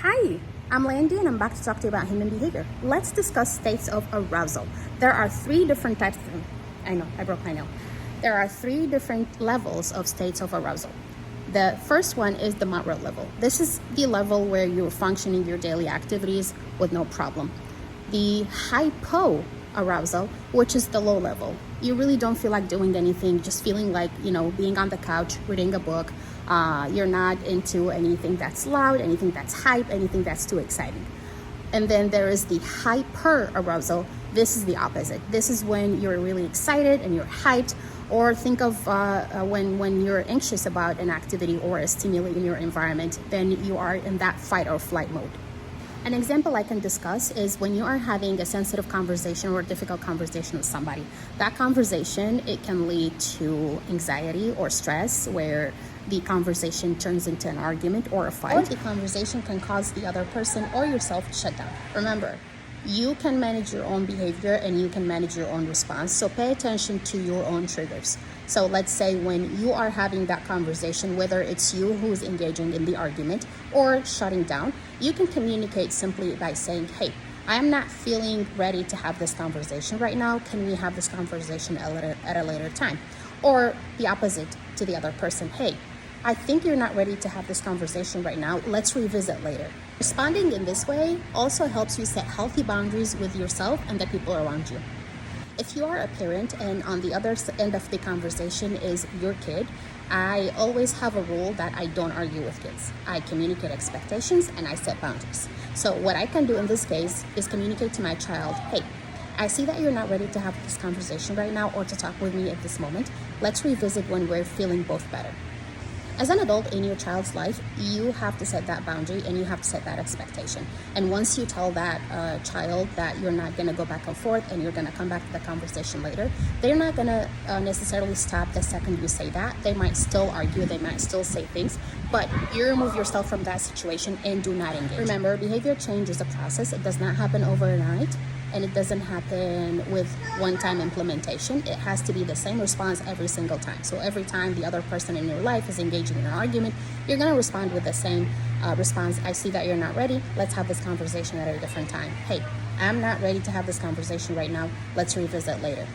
Hi, I'm Landy and I'm back to talk to you about human behavior. Let's discuss states of arousal. There are three different types of, I know, I broke my nail. There are three different levels of states of arousal. The first one is the moderate level. This is the level where you're functioning your daily activities with no problem. The hypo arousal, which is the low level. You really don't feel like doing anything, just feeling like, being on the couch, reading a book. You're not into anything that's loud, anything that's hype, anything that's too exciting. And then there is the hyper arousal. This is the opposite. This is when you're really excited and you're hyped. Or think of when you're anxious about an activity or a stimuli in your environment, then you are in that fight or flight mode. An example I can discuss is when you are having a sensitive conversation or a difficult conversation with somebody. That conversation, it can lead to anxiety or stress where the conversation turns into an argument or a fight. Or the conversation can cause the other person or yourself to shut down. Remember, you can manage your own behavior and you can manage your own response. So pay attention to your own triggers. So let's say when you are having that conversation, whether it's you who's engaging in the argument or shutting down, you can communicate simply by saying, hey, I am not feeling ready to have this conversation right now. Can we have this conversation at a later time? Or the opposite to the other person, hey, I think you're not ready to have this conversation right now. Let's revisit later. Responding in this way also helps you set healthy boundaries with yourself and the people around you. If you are a parent and on the other end of the conversation is your kid, I always have a rule that I don't argue with kids. I communicate expectations and I set boundaries. So what I can do in this case is communicate to my child, hey, I see that you're not ready to have this conversation right now or to talk with me at this moment. Let's revisit when we're feeling both better. As an adult in your child's life, you have to set that boundary and you have to set that expectation. And once you tell that child that you're not going to go back and forth and you're going to come back to the conversation later, they're not going to necessarily stop the second you say that. They might still argue, they might still say things, but you remove yourself from that situation and do not engage. Remember, behavior change is a process. It does not happen overnight. And it doesn't happen with one-time implementation. It has to be the same response every single time. So every time the other person in your life is engaging in an argument, you're going to respond with the same response. I see that you're not ready. Let's have this conversation at a different time. Hey, I'm not ready to have this conversation right now. Let's revisit later.